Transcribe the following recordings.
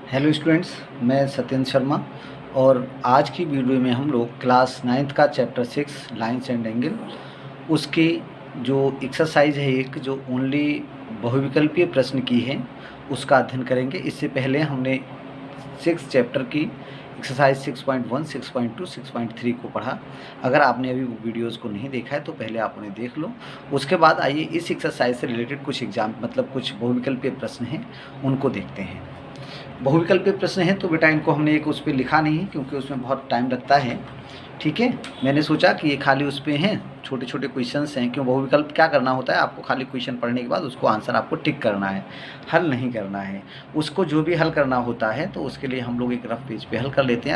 Hello students, मैं सत्येंद्र शर्मा। और आज की वीडियो में हम लोग क्लास 9th का चैप्टर 6 लाइन्स एंड एंगल उसकी जो एक्सरसाइज है, एक जो ओनली बहुविकल्पीय प्रश्न की है, उसका अध्ययन करेंगे। इससे पहले हमने 6 चैप्टर की एक्सरसाइज 6.1, 6.2, 6.3 को पढ़ा। अगर आपने अभी वो वीडियोज़ को नहीं देखा है तो पहले आप उन्हें देख लो। उसके बाद आइए इस एक्सरसाइज से रिलेटेड कुछ कुछ बहुविकल्पीय प्रश्न हैं, उनको देखते हैं। बहुविकल्पीय प्रश्न है तो बेटा इनको हमने एक उस पर लिखा नहीं है क्योंकि उसमें बहुत टाइम लगता है। ठीक है, मैंने सोचा कि ये खाली उस पर हैं, छोटे छोटे क्वेश्चंस हैं। क्यों, बहुविकल्प क्या करना होता है, आपको खाली क्वेश्चन पढ़ने के बाद उसको आंसर आपको टिक करना है, हल नहीं करना है। उसको जो भी हल करना होता है तो उसके लिए हम लोग एक रफ पेज पे हल कर लेते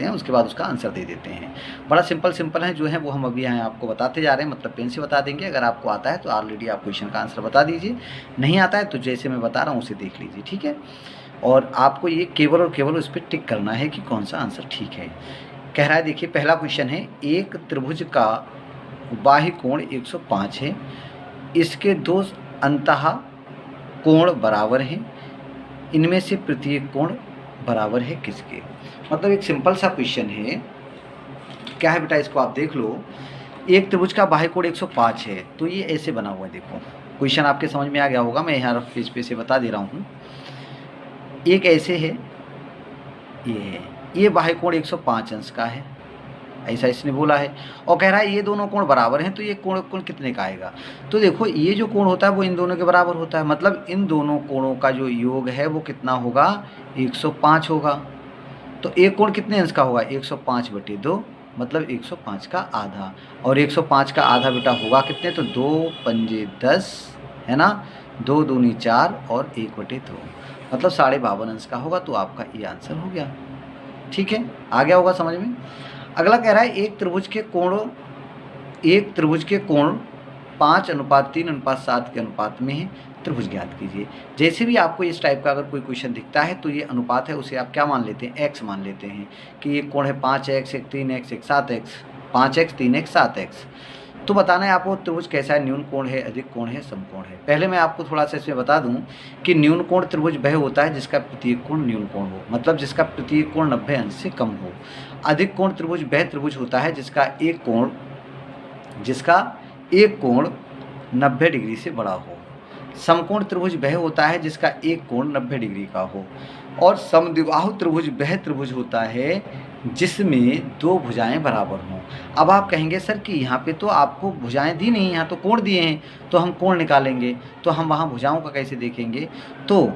हैं, उसके बाद उसका आंसर दे देते हैं। बड़ा सिंपल है जो है वो हम अभी यहाँ आपको बताते जा रहे हैं, मतलब पेन से बता देंगे। अगर आपको आता है तो ऑलरेडी आप क्वेश्चन का आंसर बता दीजिए, नहीं आता है तो जैसे मैं बता रहा हूँ उसे देख लीजिए। ठीक है, और आपको ये केवल और केवल उस पर टिक करना है कि कौन सा आंसर ठीक है। कह रहा है, देखिए पहला क्वेश्चन है, एक त्रिभुज का बाह्य कोण 105 है, इसके दो अंतः कोण बराबर हैं, इनमें से प्रत्येक कोण बराबर है किसके। मतलब एक सिंपल सा क्वेश्चन है। क्या है बेटा, इसको आप देख लो। एक त्रिभुज का बाह्य कोण 105 है, तो ये ऐसे बना हुआ है। देखो क्वेश्चन आपके समझ में आ गया होगा, मैं यहाँ रफ पेज पे से बता दे रहा हूँ। एक ऐसे है, ये बाह्य कोण 105 अंश का है, ऐसा इसने बोला है। और कह रहा है ये दोनों कोण बराबर हैं, तो ये कोण कोण कितने का आएगा। तो देखो ये जो कोण होता है वो इन दोनों के बराबर होता है, मतलब इन दोनों कोणों का जो योग है वो कितना होगा, 105 होगा। तो एक कोण कितने अंश का होगा, 105/2, मतलब 105 का आधा। और 105 का आधा बेटा होगा कितने, तो 2 पंजे 10 है ना, 2 दूनी 4 और 1/2, मतलब 52.5 अंश का होगा। तो आपका ये आंसर हो गया। ठीक है, आ गया होगा समझ में। अगला कह रहा है, एक त्रिभुज के कोण 5:3:7 के अनुपात में है, त्रिभुज ज्ञात कीजिए। जैसे भी आपको इस टाइप का अगर कोई क्वेश्चन दिखता है तो ये अनुपात है, उसे आप क्या मान लेते हैं, एक्स मान लेते हैं कि ये कोण है 5x, एक 3x, एक 7x, 5x 3x 7x। तो बताना है आपको त्रिभुज कैसा है, न्यून कोण है, अधिक कोण है, समकोण है। पहले मैं आपको थोड़ा सा इसमें बता दूं कि न्यून कोण त्रिभुज वह होता है जिसका प्रत्येक कोण न्यून कोण हो, मतलब जिसका प्रत्येक कोण 90 अंश से कम हो। अधिक कोण त्रिभुज वह त्रिभुज होता है जिसका एक कोण 90 डिग्री से बड़ा हो। समकोण त्रिभुज वह होता है जिसका एक कोण 90 डिग्री का हो। और समद्विबाहु त्रिभुज वह त्रिभुज होता है जिसमें दो भुजाएं बराबर हों। अब आप कहेंगे सर कि यहाँ पे तो आपको भुजाएं दी नहीं, यहाँ तो कोण दिए हैं, तो हम कोण निकालेंगे, तो हम वहाँ भुजाओं का कैसे देखेंगे। तो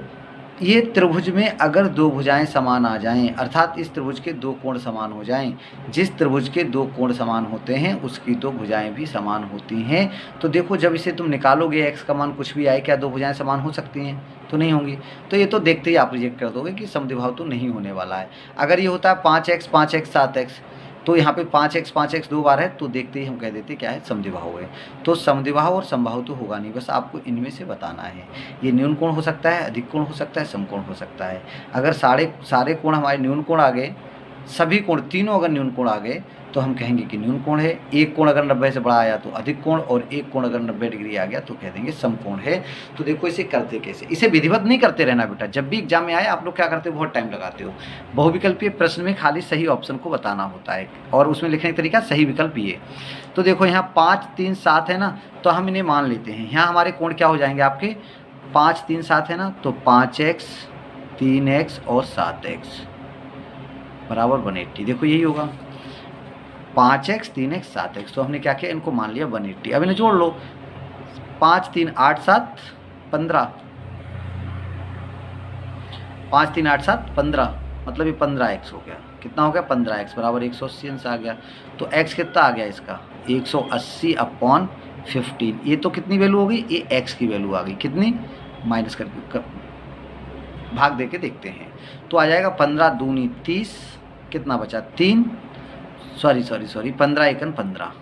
ये त्रिभुज में अगर दो भुजाएं समान आ जाएं, अर्थात इस त्रिभुज के दो कोण समान हो जाएं, जिस त्रिभुज के दो कोण समान होते हैं उसकी दो भुजाएं भी समान होती हैं। तो देखो जब इसे तुम निकालोगे, x का मान कुछ भी आए, क्या दो भुजाएं समान हो सकती हैं, तो नहीं होंगी। तो ये तो देखते ही आप रिजेक्ट कर दोगे कि समद्विबाहु तो नहीं होने वाला है। अगर ये होता है 5x 5x 7x, तो यहाँ पे 5x 2 बार है, तो देखते ही हम कह देते क्या है, समद्विबाहु है। तो समद्विबाहु और समबाहु तो होगा नहीं, बस आपको इनमें से बताना है। ये न्यून कोण हो सकता है, अधिक कोण हो सकता है, समकोण हो सकता है। अगर सारे कोण हमारे न्यून कोण आ गए, सभी कोण तीनों अगर न्यून कोण आ गए तो हम कहेंगे कि न्यून कोण है। एक कोण अगर 90 से बड़ा आया तो अधिक कोण, और एक कोण अगर 90 डिग्री आ गया तो कह देंगे समकोण है। तो देखो इसे करते कैसे, इसे विधिवत नहीं करते रहना बेटा। जब भी एग्जाम में आए आप लोग क्या करते हो, बहुत टाइम लगाते हो। बहुविकल्पीय प्रश्न में खाली सही ऑप्शन को बताना होता है, और उसमें लिखने का तरीका सही विकल्प ये। तो देखो यहाँ 5 3 7 है ना, तो हम इन्हें मान लेते हैं। यहाँ हमारे कोण क्या हो जाएंगे आपके, 5 3 7 है ना, तो 5x 3x और 7x बराबर 180। देखो यही होगा 5x 3x 7x। तो हमने क्या किया, इनको मान लिया 180। अब इन्हें जोड़ लो, 5 3 8 7 15, 5 3 8 7 15, मतलब ये 15x हो गया। कितना हो गया, 15x बराबर 180 अंश आ गया। तो x कितना आ गया इसका, 180/15। ये तो कितनी वैल्यू होगी, ये x की वैल्यू आ गई, कितनी, माइनस करके भाग दे के देखते हैं। तो आ जाएगा 15 दूनी 30, कितना बचा 3, सॉरी 15 एकन 15,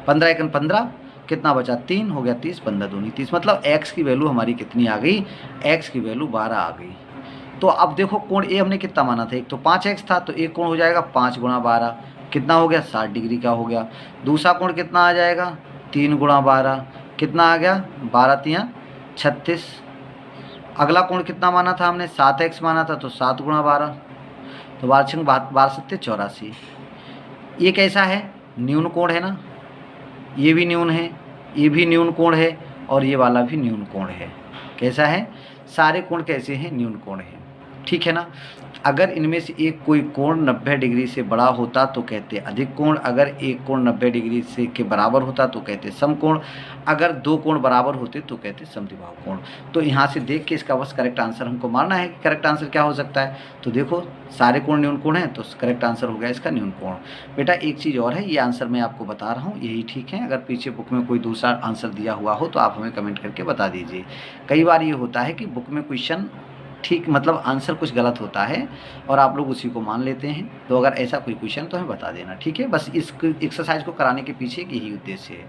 15 एकन 15, कितना बचा 3, हो गया 30, 15 दूनी 30, मतलब x की वैल्यू हमारी कितनी आ गई, x की वैल्यू 12 आ गई। तो अब देखो कोण ए हमने कितना माना था, एक तो 5x था, तो एक कोण हो जाएगा 5 × 12, कितना हो गया, 60 डिग्री का हो गया। दूसरा कोण कितना आ जाएगा, 3 × 12, कितना आ गया, 12 × 3 = 36। अगला कोण कितना माना था हमने, 7x माना था, तो 7 गुणा 12, तो 12 सत्ते 84। ये कैसा है, न्यून कोण है ना, ये भी न्यून है, ये भी न्यून कोण है, और ये वाला भी न्यून कोण है। कैसा है, सारे कोण कैसे हैं, न्यून कोण है, ठीक है ना। अगर इनमें से एक कोई कोण 90 डिग्री से बड़ा होता तो कहते अधिक कोण, अगर एक कोण 90 डिग्री से के बराबर होता तो कहते समकोण, अगर दो कोण बराबर होते तो कहते समद्विबाहु कोण। तो यहाँ से देख के इसका बस करेक्ट आंसर हमको मारना है कि करेक्ट आंसर क्या हो सकता है। तो देखो सारे कोण न्यून कोण हैं, तो करेक्ट आंसर हो गया इसका न्यून कोण। बेटा एक चीज़ और है, ये आंसर मैं आपको बता रहा हूँ यही ठीक है, अगर पीछे बुक में कोई दूसरा आंसर दिया हुआ हो तो आप हमें कमेंट करके बता दीजिए। कई बार ये होता है कि बुक में क्वेश्चन ठीक मतलब आंसर कुछ गलत होता है और आप लोग उसी को मान लेते हैं, तो अगर ऐसा कोई क्वेश्चन तो हमें बता देना, ठीक है। बस इस एक्सरसाइज को कराने के पीछे यही उद्देश्य है।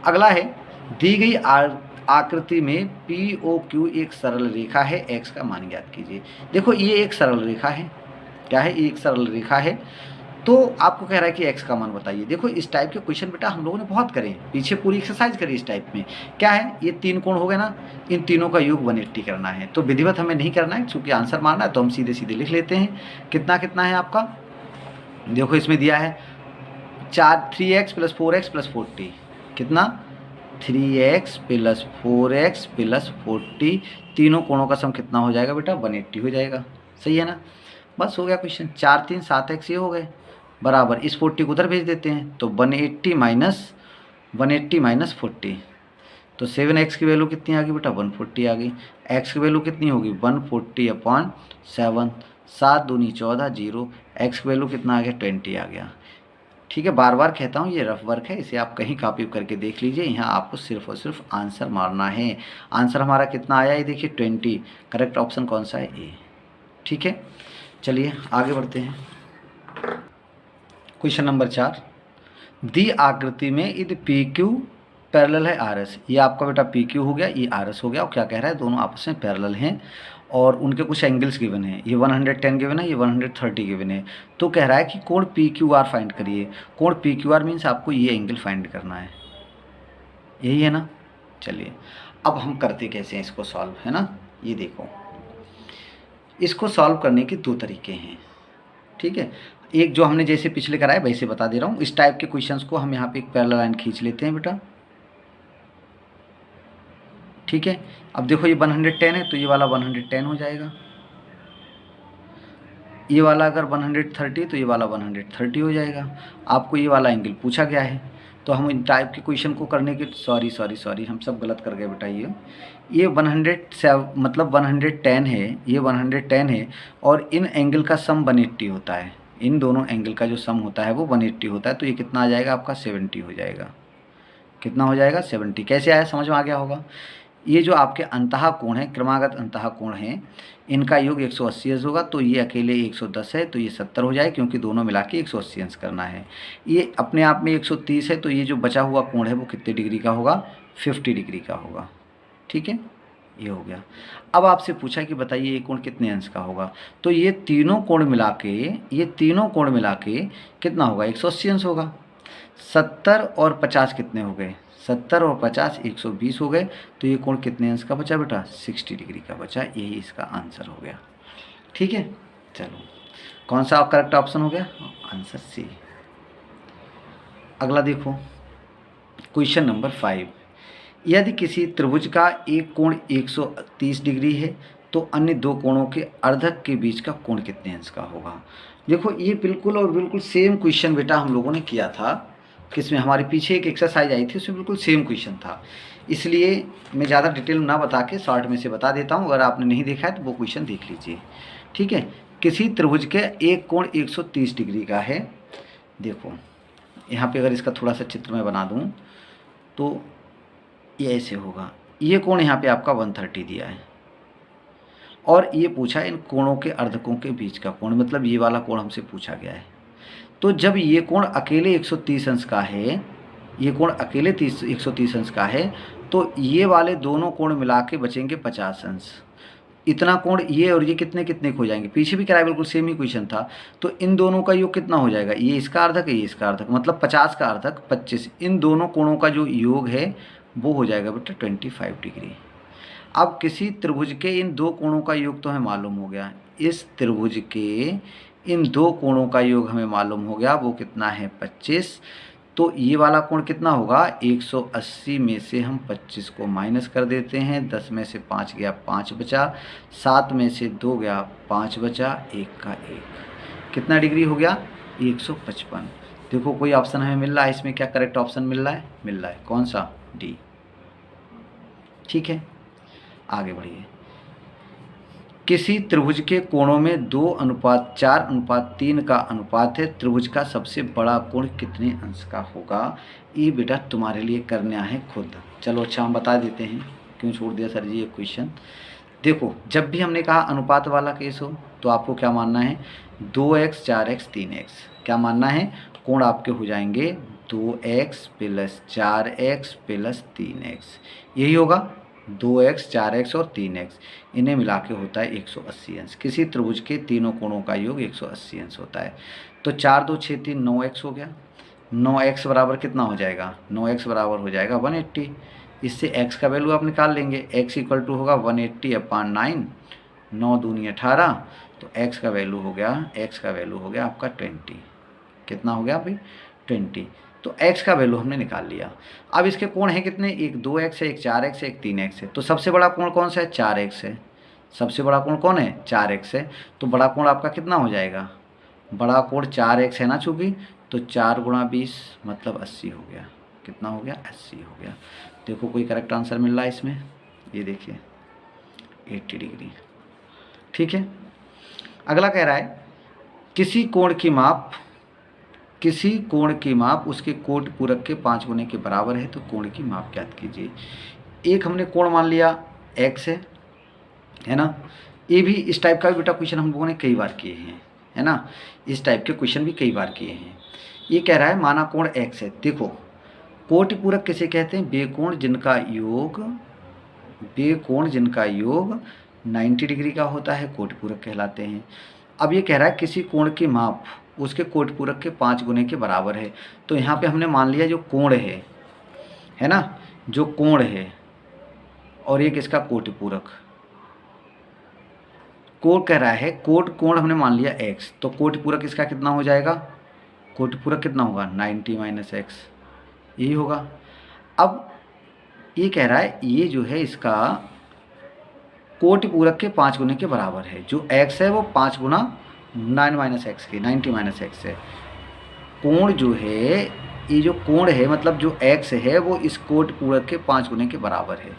अगला है, दी गई आकृति में पी ओ क्यू एक सरल रेखा है, एक्स का मान ज्ञात कीजिए। देखो ये एक सरल रेखा है, क्या है, ये एक सरल रेखा है, तो आपको कह रहा है कि एक्स का मान बताइए। देखो इस टाइप के क्वेश्चन बेटा हम लोगों ने बहुत करे, पीछे पूरी एक्सरसाइज करी इस टाइप में। क्या है, ये तीन कोण हो गए ना, इन तीनों का योग 180 करना है, तो विधिवत हमें नहीं करना है क्योंकि आंसर मारना है, तो हम सीधे सीधे लिख लेते हैं। कितना कितना है आपका, देखो इसमें दिया है 3x + 4x + 40, कितना 3x + 4x + 40, तीनों कोणों का सम कितना हो जाएगा बेटा 180 हो जाएगा, सही है ना। बस हो गया क्वेश्चन, 4 3 7x ये हो गए बराबर, इस 40 को उधर भेज देते हैं, तो 180 - 40, तो 7x की वैल्यू कितनी आ गई बेटा 140 आ गई, x की वैल्यू कितनी होगी 140/7, 7 दूनी 14, 0, x की वैल्यू कितना आ गया 20 आ गया, ठीक है। बार बार कहता हूँ ये रफ वर्क है, इसे आप कहीं कॉपी करके देख लीजिए, यहाँ आपको सिर्फ और सिर्फ आंसर मारना है। आंसर हमारा कितना आया है, देखिए 20, करेक्ट ऑप्शन कौन सा है, ए, ठीक है। चलिए आगे बढ़ते हैं। क्वेश्चन नंबर 4, दी आकृति में यदि पी क्यू पैरेलल है आर एस, ये आपका बेटा पी क्यू हो गया, ये आर एस हो गया, और क्या कह रहा है दोनों आपस में पैरेलल हैं और उनके कुछ एंगल्स गिवन है, ये 110 गिवन है, ये 130 गिवन है, तो कह रहा है कि कोण पी क्यू आर फाइंड करिए। कोण पी क्यू आर मीन्स आपको ये एंगल फाइंड करना है, यही है ना। चलिए अब हम करते कैसे हैं इसको सॉल्व, है ना। ये देखो इसको सॉल्व करने के दो तरीके हैं, ठीक है। एक जो हमने जैसे पिछले कराया वैसे बता दे रहा हूँ, इस टाइप के क्वेश्चंस को हम यहाँ पे एक पैरेलल लाइन खींच लेते हैं बेटा, ठीक है। अब देखो ये 110 है तो ये वाला 110 हो जाएगा, ये वाला अगर 130 तो ये वाला 130 हो जाएगा। आपको ये वाला एंगल पूछा गया है, तो हम इन टाइप के क्वेश्चन को करने के सॉरी हम सब गलत कर गए बेटा। ये 107 मतलब 110 है, ये 110 है, और इन एंगल का सम 180 होता है, इन दोनों एंगल का जो सम होता है वो 180 होता है, तो ये कितना आ जाएगा आपका 70 हो जाएगा। कितना हो जाएगा 70, कैसे आया समझ में आ गया होगा। ये जो आपके अंतः कोण है, क्रमागत अंतः कोण है, इनका योग 180 अंश होगा, तो ये अकेले 110 है तो ये 70 हो जाए, क्योंकि दोनों मिला के 180 अंश करना है। ये अपने आप में 130 है, तो ये जो बचा हुआ कोण है वो कितने डिग्री का होगा 50 डिग्री का होगा, ठीक है। ये हो गया। अब आपसे पूछा कि बताइए ये कोण कितने अंश का होगा, तो ये तीनों कोण मिला के कितना होगा 180 अंश होगा। 70 और 50 कितने हो गए, 70 और 50 120 हो गए, तो ये कोण कितने अंश का बचा बेटा 60 डिग्री का बचा, यही इसका आंसर हो गया, ठीक है। चलो कौन सा करेक्ट ऑप्शन हो गया, आंसर सी। अगला देखो क्वेश्चन नंबर 5, यदि किसी त्रिभुज का एक कोण 130 डिग्री है तो अन्य दो कोणों के अर्धक के बीच का कोण कितने अंश का होगा। देखो ये बिल्कुल और बिल्कुल सेम क्वेश्चन बेटा हम लोगों ने किया था, किसमें हमारे पीछे एक एक्सरसाइज आई थी उसमें बिल्कुल सेम क्वेश्चन था, इसलिए मैं ज़्यादा डिटेल ना बता के शॉर्ट में से बता देता हूँ। अगर आपने नहीं देखा है तो वो क्वेश्चन देख लीजिए, ठीक है। किसी त्रिभुज के एक कोण 130 डिग्री का है, देखो यहाँ पे अगर इसका थोड़ा सा चित्र मैं बना दूँ तो ये ऐसे होगा, ये कोण यहाँ पे आपका 130 दिया है, और ये पूछा इन कोणों के अर्धकों के बीच का कोण, मतलब ये वाला कोण हमसे पूछा गया है। तो जब ये कोण अकेले 130 अंश का है, ये कोण अकेले 130 अंश का है, तो ये वाले दोनों कोण मिला के बचेंगे 50 अंश। इतना कोण ये और ये कितने कितने हो जाएंगे, पीछे भी कराया बिल्कुल सेम ही क्वेश्चन था, तो इन दोनों का योग कितना हो जाएगा, ये इसका अर्धक है ये इसका अर्धक, मतलब 50 का अर्धक 25, इन दोनों कोणों का जो योग है वो हो जाएगा बेटा 25 डिग्री। अब किसी त्रिभुज के इन दो कोणों का योग तो हमें मालूम हो गया, इस त्रिभुज के इन दो कोणों का योग हमें मालूम हो गया, वो कितना है 25। तो ये वाला कोण कितना होगा 180 में से हम 25 को माइनस कर देते हैं, 10 में से 5 गया 5 बचा, 7 में से 2 गया 5 बचा, 1 का 1, कितना डिग्री हो गया 155। देखो कोई ऑप्शन हमें मिल रहा है, इसमें क्या करेक्ट ऑप्शन मिल रहा है कौन सा, डी। ठीक है, आगे बढ़िए। किसी त्रिभुज के कोणों में 2:4:3 का अनुपात है, त्रिभुज का सबसे बड़ा कोण कितने अंश का होगा। ये बेटा तुम्हारे लिए करना है खुद। चलो अच्छा हम बता देते हैं, क्यों छोड़ दिया सर जी ये क्वेश्चन। देखो जब भी हमने कहा अनुपात वाला केस हो तो आपको क्या मानना है, 2x 4x 3x, क्या मानना है, कोण आपके हो जाएंगे 2x + 4x + 3x, यही होगा 2x 4x और 3x, इन्हें मिला के होता है 180 अंश। किसी त्रिभुज के तीनों कोणों का योग 180 अंश होता है। तो 4 2 6 3 9x हो गया, 9x बराबर कितना हो जाएगा, 9x बराबर हो जाएगा 180। इससे x का वैल्यू आप निकाल लेंगे, x = होगा 180/9, 9 दूनी 18, तो x का वैल्यू हो गया आपका 20। कितना हो गया भाई 20। तो x का वैल्यू हमने निकाल लिया। अब इसके कोण हैं कितने, एक 2x है, एक 4x है, एक 3x है। तो सबसे बड़ा कोण कौन सा है, 4x है। सबसे बड़ा कोण कौन है, 4x है। तो बड़ा कोण आपका कितना हो जाएगा, बड़ा कोण 4x है ना चूँकि, तो 4 × 20 मतलब 80 हो गया। कितना हो गया, 80 हो गया। देखो कोई करेक्ट आंसर मिल रहा है इसमें, ये देखिए 80 डिग्री। ठीक है, अगला कह रहा है किसी कोण की माप उसके कोटि पूरक के 5 गुने के बराबर है, तो कोण की माप ज्ञात कीजिए। एक हमने कोण मान लिया x है ना। ये भी इस टाइप का भी बेटा क्वेश्चन हम लोगों ने कई बार किए हैं, है ना, इस टाइप के क्वेश्चन भी कई बार किए हैं। ये कह रहा है माना कोण x है। देखो कोटि पूरक किसे कहते हैं, वे कोण जिनका योग 90 डिग्री का होता है कोटि पूरक कहलाते हैं। अब ये कह रहा है किसी कोण की माप उसके कोटि पूरक के 5 गुने के बराबर है। तो यहाँ पे हमने मान लिया जो कोण है ना, जो कोण है और एक इसका कोटि पूरक, कोण कह रहा है कोण हमने मान लिया x, तो कोटि पूरक इसका कितना हो जाएगा, कोटि पूरक कितना होगा 90 - x, यही होगा। अब ये कह रहा है ये जो है इसका कोटि पूरक के 5 गुने के बराबर है। जो x है वो 5 गुना 9 - x के 90 - x है। कोण जो है, ये जो कोण है मतलब जो x है वो इस कोटि पूरक के 5 गुने के बराबर है।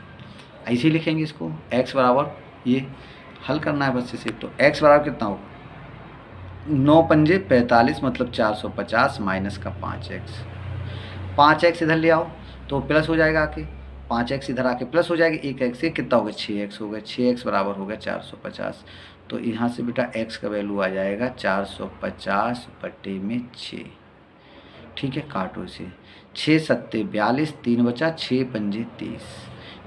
ऐसे ही लिखेंगे इसको, x बराबर, ये हल करना है बस इसे। तो x बराबर कितना होगा, 9 पंजे 45 मतलब 450 माइनस का 5x। 5x इधर ले आओ तो प्लस हो जाएगा आके, 5x इधर आके प्लस हो जाएगा, 1x से कितना हो गया 6x हो गया, 6x बराबर हो गया 450। तो यहाँ से बेटा x का वैल्यू आ जाएगा 450/6। ठीक है, काटो इसे, 6 7 42, 3 बचा, 6 पंजे 30,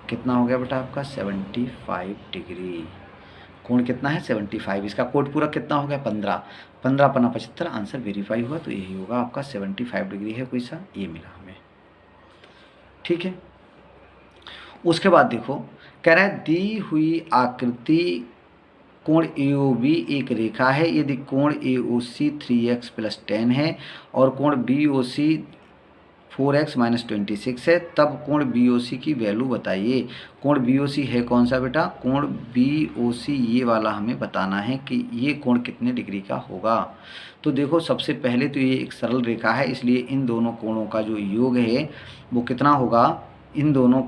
कितना हो गया बेटा आपका 75 डिग्री। कोण कितना है 75, इसका कोटि पूरक कितना हो गया 15, 15 × 75, आंसर वेरीफाई हुआ। तो यही होगा आपका 75 डिग्री है कोई सा, ये मिला हमें। ठीक है, उसके बाद देखो कह रहा है दी हुई आकृति कोण AOB एक रेखा है, यदि कोण AOC 3x + 10 है और कोण BOC 4x - 26 है, तब कोण BOC की वैल्यू बताइए। कोण BOC है कौन सा बेटा, कोण BOC ये वाला हमें बताना है कि ये कोण कितने डिग्री का होगा। तो देखो सबसे पहले तो ये एक सरल रेखा है, इसलिए इन दोनों कोणों का जो योग है वो कितना होगा, इन दोनों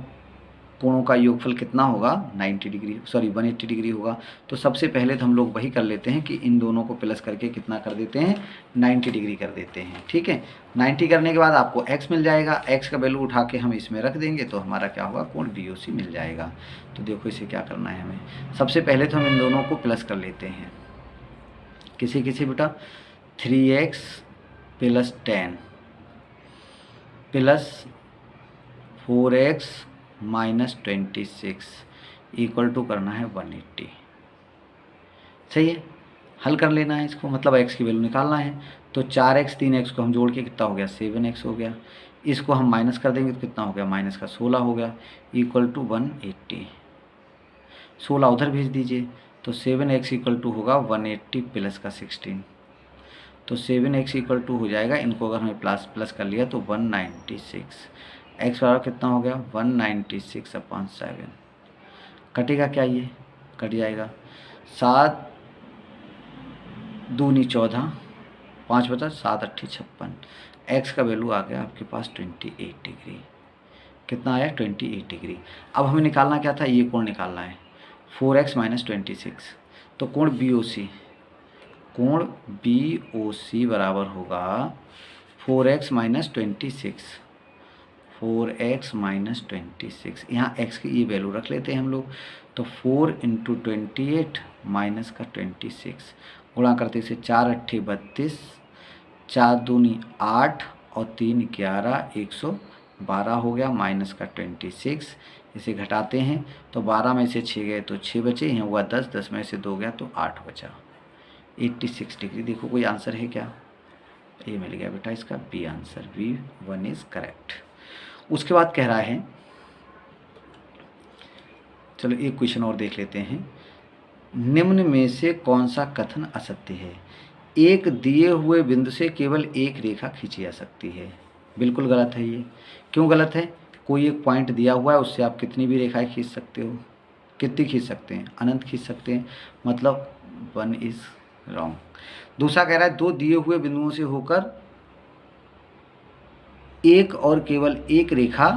कोणों का योगफल कितना होगा 180 डिग्री होगा। तो सबसे पहले तो हम लोग वही कर लेते हैं कि इन दोनों को प्लस करके कितना कर देते हैं 90 डिग्री कर देते हैं। ठीक है, 90 करने के बाद आपको x मिल जाएगा, x का वैल्यू उठा के हम इसमें रख देंगे तो हमारा क्या होगा कोण BOC मिल जाएगा। तो देखो इसे क्या करना है हमें, सबसे पहले तो हम इन दोनों को प्लस कर लेते हैं, किसी बेटा 3x + 10 + 4x - 26 = करना है 180। सही है, हल कर लेना है इसको, मतलब x की वैल्यू निकालना है। तो 4x 3x को हम जोड़ के कितना हो गया 7x हो गया, इसको हम माइनस कर देंगे तो कितना हो गया -16 हो गया, = 180। 16 उधर भेज दीजिए, तो 7x इक्वल टू होगा 180 प्लस का 16, तो 7x इक्वल टू हो जाएगा, इनको अगर हमें प्लस प्लस कर लिया तो 196, x बराबर कितना हो गया 196/7, कटेगा क्या, ये कट जाएगा, 7 दूनी 14, 5 बचा 7 अट्ठी 56, x का वैल्यू आ गया आपके पास 28 डिग्री। कितना आया 28 डिग्री। अब हमें निकालना क्या था, ये कोण निकालना है 4x - 26, तो कोण BOC बराबर होगा 4x - 26, 4x - 26, यहाँ x की ये वैल्यू रख लेते हैं हम लोग, तो 4 × 28 माइनस का 26, गुणा करते से 4 अट्ठे 32, 4 दूनी 8 और 3 11, 112 हो गया, माइनस का 26, इसे घटाते हैं तो 12 में से 6 गए तो 6 बचे, यहाँ हुआ 10, 10 में से 2 गया तो 8 बचा, 86 डिग्री। देखो कोई आंसर है क्या, ये मिल गया बेटा इसका B answer, B1 is correct. उसके बाद कह रहा है, चलो एक क्वेश्चन और देख लेते हैं, निम्न में से कौन सा कथन असत्य है, एक दिए हुए बिंदु से केवल एक रेखा खींची जा सकती है। बिल्कुल गलत है ये। क्यों गलत है, कोई एक पॉइंट दिया हुआ है, उससे आप कितनी भी रेखाएं खींच सकते हो, कितनी खींच सकते हैं, अनंत खींच सकते हैं, मतलब 1 इज रॉन्ग। दूसरा कह रहा है दो दिए हुए बिंदुओं से होकर एक और केवल एक रेखा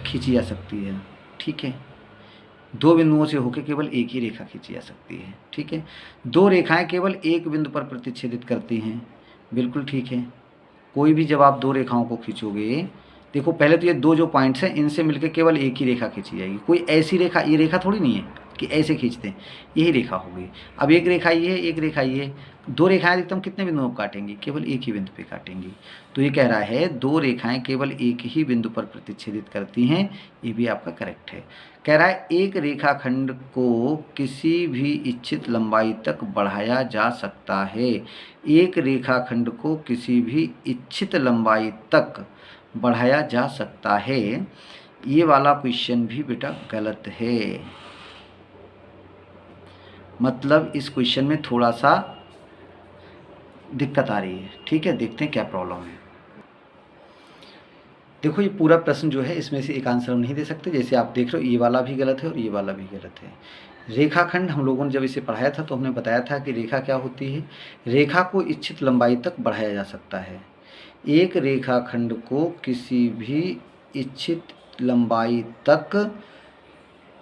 खींची जा सकती है, ठीक है, दो बिंदुओं से होकर केवल एक ही रेखा खींची जा सकती है, ठीक है, दो रेखाएं केवल एक बिंदु पर प्रतिच्छेदित करती हैं, बिल्कुल ठीक है। कोई भी जब आप दो रेखाओं को खींचोगे, देखो पहले तो ये दो जो पॉइंट्स हैं इनसे मिलकर केवल एक ही रेखा खींची जाएगी, कोई ऐसी रेखा, ये रेखा थोड़ी नहीं है कि ऐसे खींचते हैं, यही रेखा होगी। अब एक रेखा ये है, एक रेखा ये है, दो रेखाएं अधिकतम कितने बिंदुओं पर काटेंगी, केवल एक ही बिंदु पे काटेंगी। तो ये कह रहा है दो रेखाएं केवल एक ही बिंदु पर प्रतिच्छेदित करती हैं, ये भी आपका करेक्ट है। कह रहा है एक रेखाखंड को किसी भी इच्छित लंबाई तक बढ़ाया जा सकता है, एक रेखाखंड को किसी भी इच्छित लंबाई तक बढ़ाया जा सकता है, ये वाला क्वेश्चन भी बेटा गलत है। मतलब इस क्वेश्चन में थोड़ा सा दिक्कत आ रही है, ठीक है, देखते हैं क्या प्रॉब्लम है। देखो ये पूरा प्रश्न जो है इसमें से एक आंसर हम नहीं दे सकते, जैसे आप देख रहे हो ये वाला भी गलत है और ये वाला भी गलत है। रेखाखंड हम लोगों ने जब इसे पढ़ाया था तो हमने बताया था कि रेखा क्या होती है, रेखा को इच्छित लंबाई तक बढ़ाया जा सकता है, एक रेखाखंड को किसी भी इच्छित लंबाई तक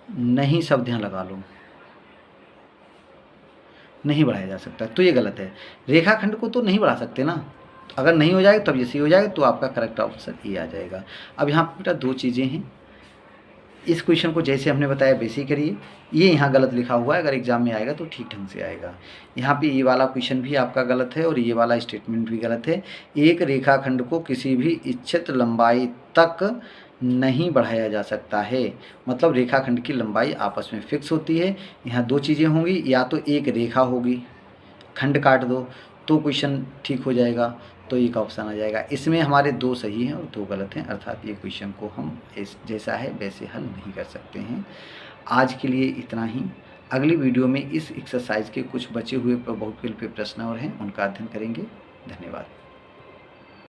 नहीं, शब्द यहाँ लगा लो, नहीं बढ़ाया जा सकता, तो ये गलत है। रेखाखंड को तो नहीं बढ़ा सकते ना, अगर नहीं हो जाएगा तब ये सही हो जाएगा, तो आपका करेक्ट ऑप्शन ये आ जाएगा। अब यहाँ पर बेटा दो चीज़ें हैं, इस क्वेश्चन को जैसे हमने बताया वैसे ही करिए, ये यहाँ गलत लिखा हुआ है, अगर एग्जाम में आएगा तो ठीक ढंग से आएगा। यहाँ पे ये वाला क्वेश्चन भी आपका गलत है और ये वाला स्टेटमेंट भी गलत है। एक रेखाखंड को किसी भी इच्छित लंबाई तक नहीं बढ़ाया जा सकता है, मतलब रेखाखंड की लंबाई आपस में फिक्स होती है। यहाँ दो चीज़ें होंगी, या तो एक रेखा होगी, खंड काट दो तो क्वेश्चन ठीक हो जाएगा, तो एक ऑप्शन आ जाएगा। इसमें हमारे दो सही हैं और दो गलत हैं, अर्थात ये क्वेश्चन को हम जैसा है वैसे हल नहीं कर सकते हैं। आज के लिए इतना ही। अगली वीडियो में इस एक्सरसाइज के कुछ बचे हुए बहुपद पे प्रश्न और हैं, उनका अध्ययन करेंगे। धन्यवाद।